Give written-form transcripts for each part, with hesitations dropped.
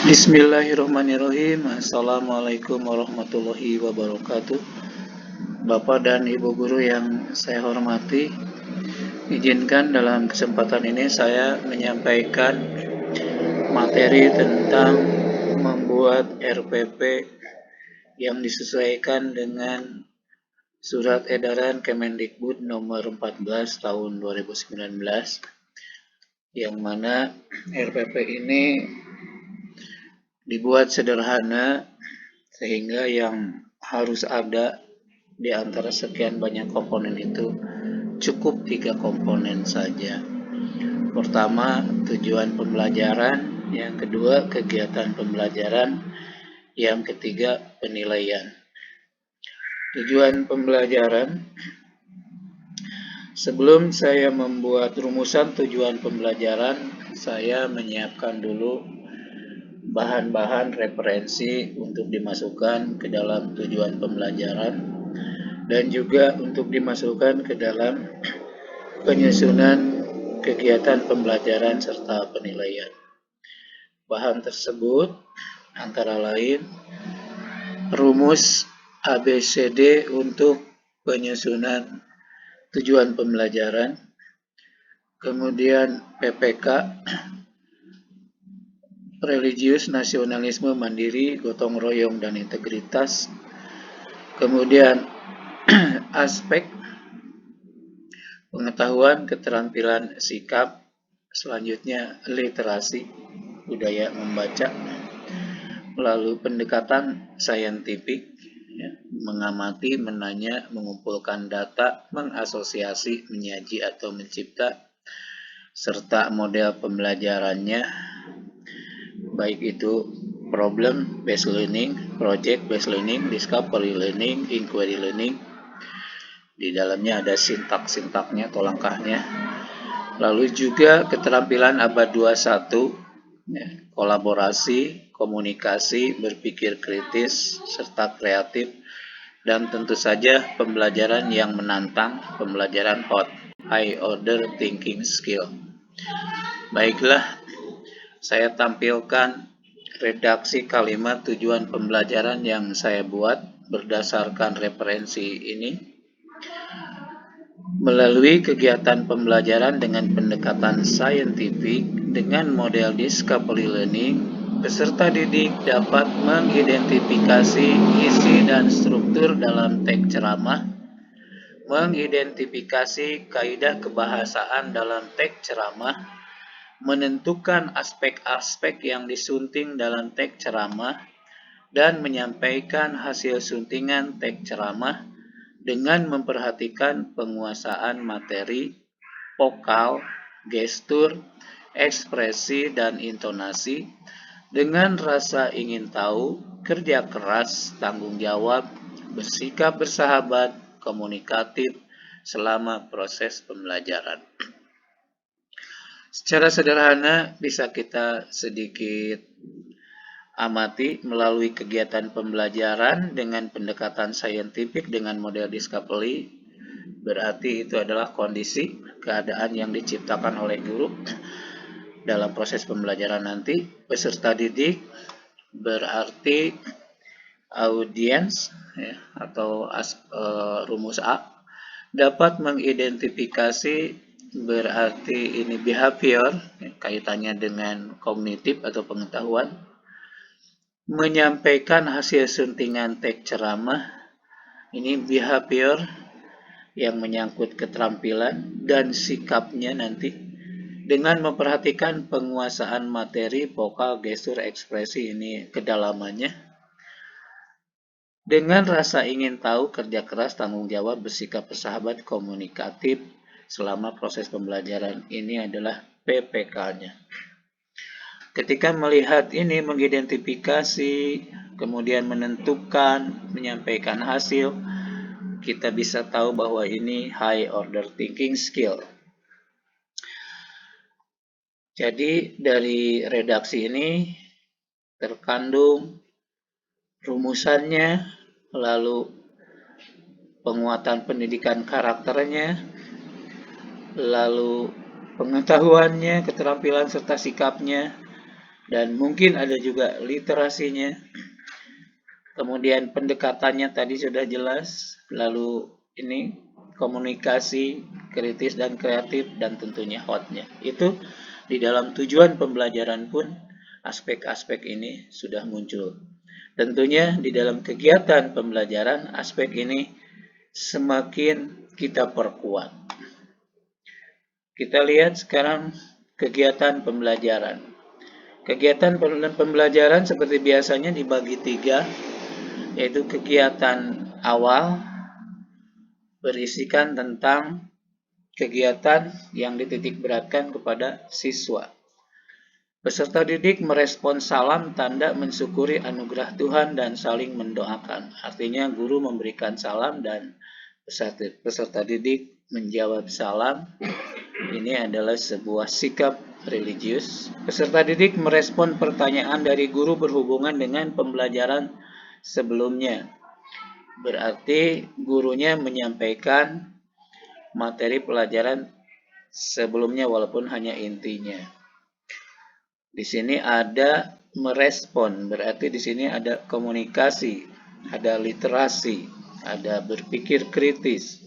Bismillahirrahmanirrahim. Assalamualaikum warahmatullahi wabarakatuh. Bapak dan Ibu guru yang saya hormati, izinkan dalam kesempatan ini saya menyampaikan materi tentang membuat RPP yang disesuaikan dengan Surat Edaran Kemendikbud nomor 14 tahun 2019, yang mana RPP ini dibuat sederhana sehingga yang harus ada di antara sekian banyak komponen itu cukup 3 komponen saja. Pertama, tujuan pembelajaran, yang kedua, kegiatan pembelajaran, yang ketiga, penilaian. Tujuan pembelajaran, sebelum saya membuat rumusan tujuan pembelajaran, saya menyiapkan dulu bahan-bahan referensi untuk dimasukkan ke dalam tujuan pembelajaran dan juga untuk dimasukkan ke dalam penyusunan kegiatan pembelajaran serta penilaian. Bahan tersebut antara lain rumus ABCD untuk penyusunan tujuan pembelajaran, kemudian PPK, religius, nasionalisme, mandiri, gotong royong, dan integritas, kemudian aspek pengetahuan, keterampilan, sikap, selanjutnya literasi, budaya membaca, lalu pendekatan saintifik, mengamati, menanya, mengumpulkan data, mengasosiasi, menyaji atau mencipta, serta model pembelajarannya, baik itu problem based learning, project based learning, discovery learning, inquiry learning. Di dalamnya ada sintak-sintaknya atau langkahnya. Lalu juga keterampilan abad 21, kolaborasi, komunikasi, berpikir kritis, serta kreatif, dan tentu saja pembelajaran yang menantang, pembelajaran hot, high order thinking skill. Baiklah, saya tampilkan redaksi kalimat tujuan pembelajaran yang saya buat berdasarkan referensi ini. Melalui kegiatan pembelajaran dengan pendekatan saintifik dengan model discovery learning, peserta didik dapat mengidentifikasi isi dan struktur dalam teks ceramah, mengidentifikasi kaidah kebahasaan dalam teks ceramah, menentukan aspek-aspek yang disunting dalam teks ceramah, dan menyampaikan hasil suntingan teks ceramah dengan memperhatikan penguasaan materi, vokal, gestur, ekspresi, dan intonasi dengan rasa ingin tahu, kerja keras, tanggung jawab, bersikap bersahabat, komunikatif selama proses pembelajaran. Secara sederhana bisa kita sedikit amati melalui kegiatan pembelajaran dengan pendekatan saintifik dengan model discovery. Berarti itu adalah kondisi, keadaan yang diciptakan oleh guru dalam proses pembelajaran nanti. Peserta didik berarti audiens, atau rumus A, dapat mengidentifikasi, berarti ini behavior, kaitannya dengan kognitif atau pengetahuan. Menyampaikan hasil suntingan teks ceramah, ini behavior yang menyangkut keterampilan dan sikapnya nanti, dengan memperhatikan penguasaan materi, vokal, gestur, ekspresi, ini kedalamannya. Dengan rasa ingin tahu, kerja keras, tanggung jawab, bersikap bersahabat, komunikatif selama proses pembelajaran, ini adalah PPK-nya. Ketika melihat ini, mengidentifikasi, kemudian menentukan, menyampaikan hasil, kita bisa tahu bahwa ini high order thinking skill. Jadi dari redaksi ini terkandung rumusannya, lalu penguatan pendidikan karakternya, lalu pengetahuannya, keterampilan serta sikapnya, dan mungkin ada juga literasinya. Kemudian pendekatannya tadi sudah jelas, lalu ini komunikasi kritis dan kreatif, dan tentunya hotnya. Itu di dalam tujuan pembelajaran pun aspek-aspek ini sudah muncul. Tentunya di dalam kegiatan pembelajaran aspek ini semakin kita perkuat. Kita lihat sekarang kegiatan pembelajaran. Kegiatan pembelajaran seperti biasanya dibagi tiga, yaitu kegiatan awal berisikan tentang kegiatan yang dititik beratkan kepada siswa. Peserta didik merespons salam tanda mensyukuri anugerah Tuhan dan saling mendoakan. Artinya guru memberikan salam dan peserta didik menjawab salam. Ini adalah sebuah sikap religius. Peserta didik merespon pertanyaan dari guru berhubungan dengan pembelajaran sebelumnya. Berarti gurunya menyampaikan materi pelajaran sebelumnya walaupun hanya intinya. Di sini ada merespon, berarti di sini ada komunikasi, ada literasi, ada berpikir kritis,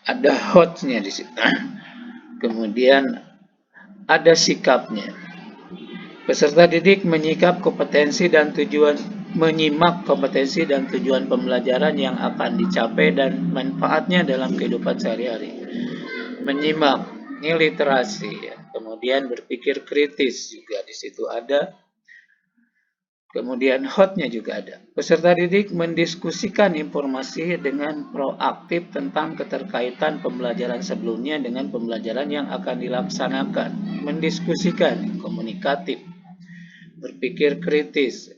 ada hotnya di situ. Kemudian ada sikapnya. Peserta didik menyimak kompetensi dan tujuan pembelajaran yang akan dicapai dan manfaatnya dalam kehidupan sehari-hari. Menyimak, ini literasi ya. Kemudian berpikir kritis juga di situ ada. Kemudian hotnya juga ada. Peserta didik mendiskusikan informasi dengan proaktif tentang keterkaitan pembelajaran sebelumnya dengan pembelajaran yang akan dilaksanakan. Mendiskusikan, komunikatif, berpikir kritis,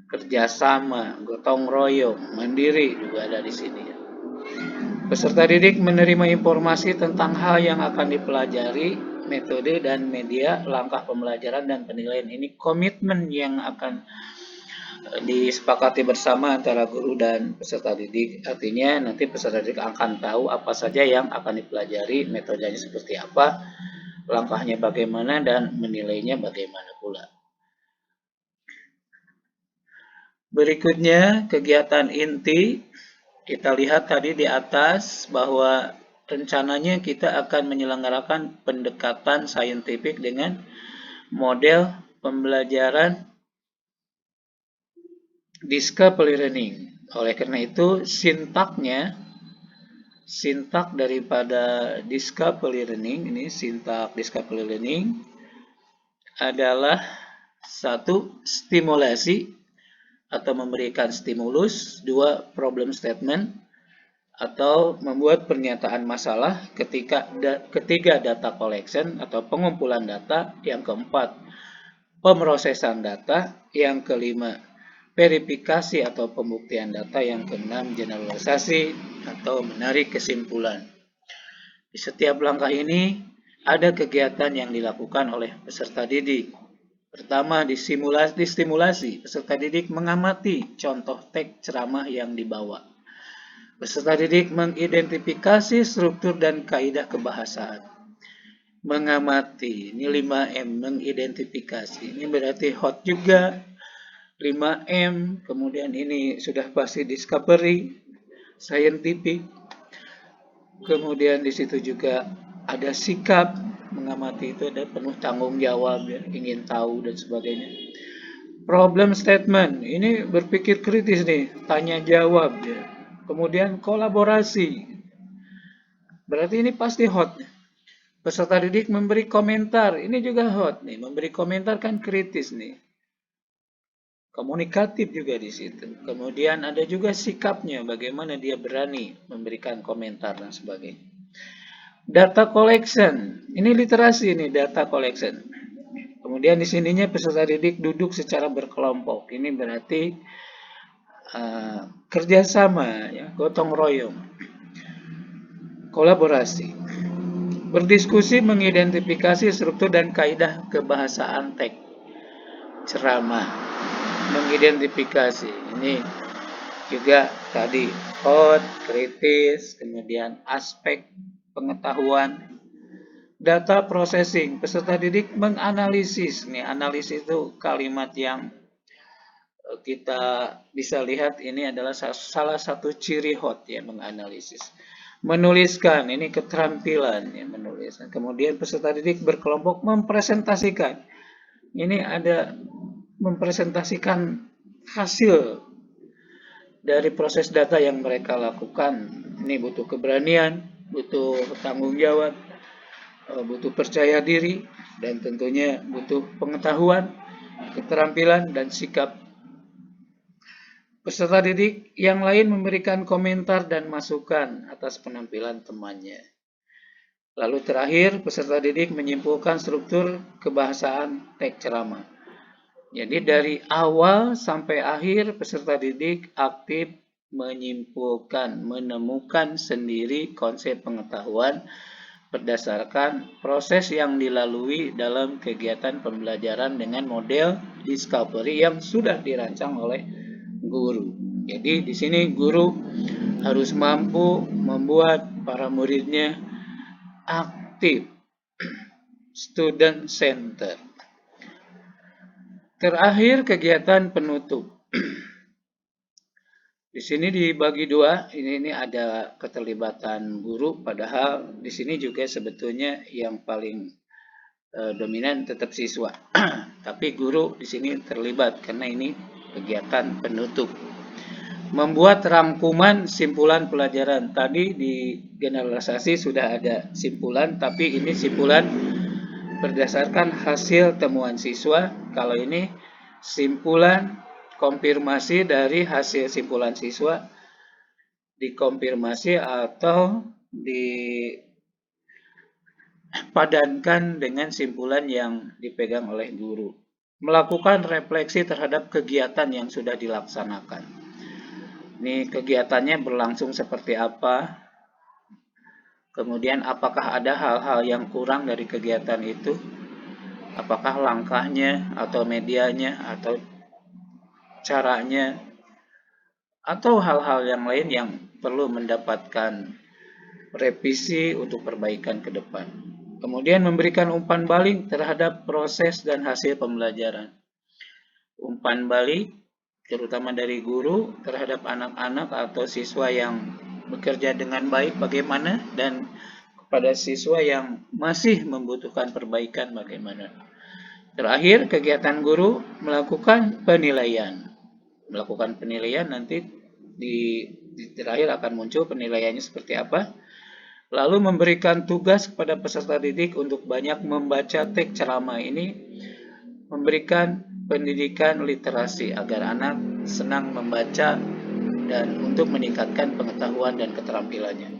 kerjasama, gotong royong, mandiri juga ada di sini. Peserta didik menerima informasi tentang hal yang akan dipelajari, metode dan media, langkah pembelajaran dan penilaian. Ini komitmen yang akan disepakati bersama antara guru dan peserta didik. Artinya nanti peserta didik akan tahu apa saja yang akan dipelajari, metodenya seperti apa, langkahnya bagaimana, dan menilainya bagaimana pula. Berikutnya kegiatan inti. Kita lihat tadi di atas bahwa rencananya kita akan menyelenggarakan pendekatan saintifik dengan model pembelajaran discovery learning. Oleh karena itu, sintak daripada discovery learning, ini sintak discovery learning adalah satu, stimulasi atau memberikan stimulus, dua, problem statement atau membuat pernyataan masalah, ketiga data collection atau pengumpulan data, yang keempat pemrosesan data, yang kelima verifikasi atau pembuktian data, yang keenam generalisasi atau menarik kesimpulan. Di setiap langkah ini ada kegiatan yang dilakukan oleh peserta didik. Pertama, distimulasi. Peserta didik mengamati contoh teks ceramah yang dibawa. Peserta didik mengidentifikasi struktur dan kaidah kebahasaan. Mengamati, ini 5M, mengidentifikasi. Ini berarti hot juga, 5M. Kemudian ini sudah pasti discovery, scientific. Kemudian di situ juga ada sikap. Mengamati itu ada penuh tanggung jawab, ya, ingin tahu dan sebagainya. Problem statement, ini berpikir kritis nih, tanya jawab, ya. Kemudian kolaborasi, berarti ini pasti hot. Peserta didik memberi komentar, ini juga hot nih, memberi komentar kan kritis nih. Komunikatif juga di situ. Kemudian ada juga sikapnya, bagaimana dia berani memberikan komentar dan sebagainya. Data collection, ini literasi nih, data collection. Kemudian di sininya peserta didik duduk secara berkelompok. Ini berarti kerjasama, ya, gotong royong, kolaborasi. Berdiskusi mengidentifikasi struktur dan kaidah kebahasaan teks ceramah. Mengidentifikasi, ini juga tadi hot, kritis, kemudian aspek pengetahuan, Data processing, peserta didik menganalisis. Nih, analisis itu kalimat yang kita bisa lihat ini adalah salah satu ciri hot ya, menganalisis. Menuliskan, ini keterampilan ya, menuliskan. Kemudian peserta didik berkelompok mempresentasikan. Ini ada mempresentasikan hasil dari proses data yang mereka lakukan. Ini butuh keberanian, butuh tanggung jawab, butuh percaya diri, dan tentunya butuh pengetahuan, keterampilan, dan sikap. Peserta didik yang lain memberikan komentar dan masukan atas penampilan temannya. Lalu terakhir, peserta didik menyimpulkan struktur kebahasaan teks ceramah. Jadi dari awal sampai akhir peserta didik aktif menyimpulkan, menemukan sendiri konsep pengetahuan berdasarkan proses yang dilalui dalam kegiatan pembelajaran dengan model discovery yang sudah dirancang oleh guru. Jadi di sini guru harus mampu membuat para muridnya aktif, student center. Terakhir, kegiatan penutup. Di sini dibagi dua, ini ada keterlibatan guru, padahal di sini juga sebetulnya yang paling dominan tetap siswa. Tapi guru di sini terlibat karena ini kegiatan penutup. Membuat rangkuman simpulan pelajaran. Tadi di generalisasi sudah ada simpulan, tapi ini simpulan berdasarkan hasil temuan siswa. Kalau ini simpulan konfirmasi dari hasil simpulan siswa, dikonfirmasi atau dipadankan dengan simpulan yang dipegang oleh guru. Melakukan refleksi terhadap kegiatan yang sudah dilaksanakan. Ini kegiatannya berlangsung seperti apa? Kemudian apakah ada hal-hal yang kurang dari kegiatan itu? Apakah langkahnya atau medianya atau caranya atau hal-hal yang lain yang perlu mendapatkan revisi untuk perbaikan ke depan. Kemudian memberikan umpan balik terhadap proses dan hasil pembelajaran. Umpan balik terutama dari guru terhadap anak-anak atau siswa yang bekerja dengan baik bagaimana, dan kepada siswa yang masih membutuhkan perbaikan bagaimana. Terakhir, kegiatan guru melakukan penilaian. Melakukan penilaian nanti di terakhir akan muncul penilaiannya seperti apa. Lalu memberikan tugas kepada peserta didik untuk banyak membaca teks ceramah. Ini memberikan pendidikan literasi agar anak senang membaca dan untuk meningkatkan pengetahuan dan keterampilannya.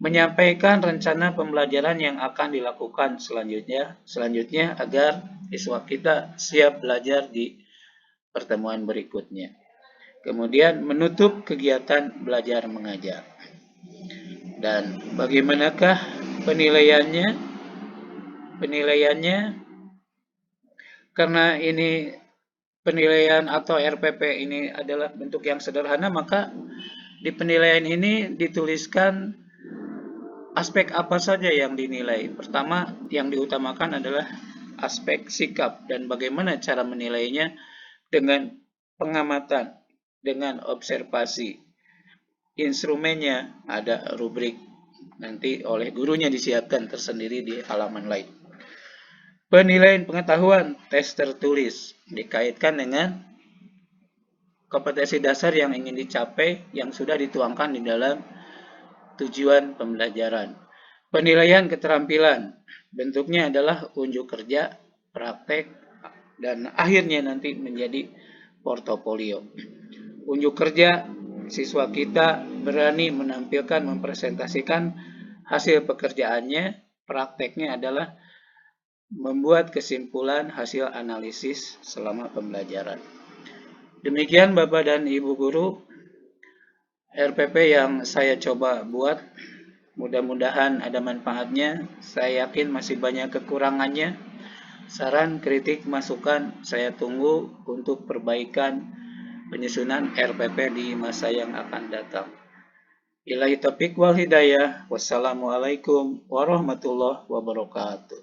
Menyampaikan rencana pembelajaran yang akan dilakukan selanjutnya agar siswa kita siap belajar di pertemuan berikutnya. Kemudian menutup kegiatan belajar mengajar. Dan bagaimanakah penilaiannya? Penilaiannya, karena ini penilaian atau RPP ini adalah bentuk yang sederhana, maka di penilaian ini dituliskan aspek apa saja yang dinilai. Pertama, yang diutamakan adalah aspek sikap dan bagaimana cara menilainya dengan pengamatan, dengan observasi. Instrumennya ada rubrik, nanti oleh gurunya disiapkan tersendiri di halaman lain. Penilaian pengetahuan, tes tertulis, dikaitkan dengan kompetensi dasar yang ingin dicapai yang sudah dituangkan di dalam tujuan pembelajaran. Penilaian keterampilan, bentuknya adalah unjuk kerja, praktek, dan akhirnya nanti menjadi portofolio. Unjuk kerja, siswa kita berani menampilkan, mempresentasikan hasil pekerjaannya. Prakteknya adalah membuat kesimpulan hasil analisis selama pembelajaran. Demikian Bapak dan Ibu Guru, RPP yang saya coba buat. Mudah-mudahan ada manfaatnya. Saya yakin masih banyak kekurangannya. Saran, kritik, masukan saya tunggu untuk perbaikan penyusunan RPP di masa yang akan datang. Billahi taufiq wal hidayah. Wassalamualaikum warahmatullahi wabarakatuh.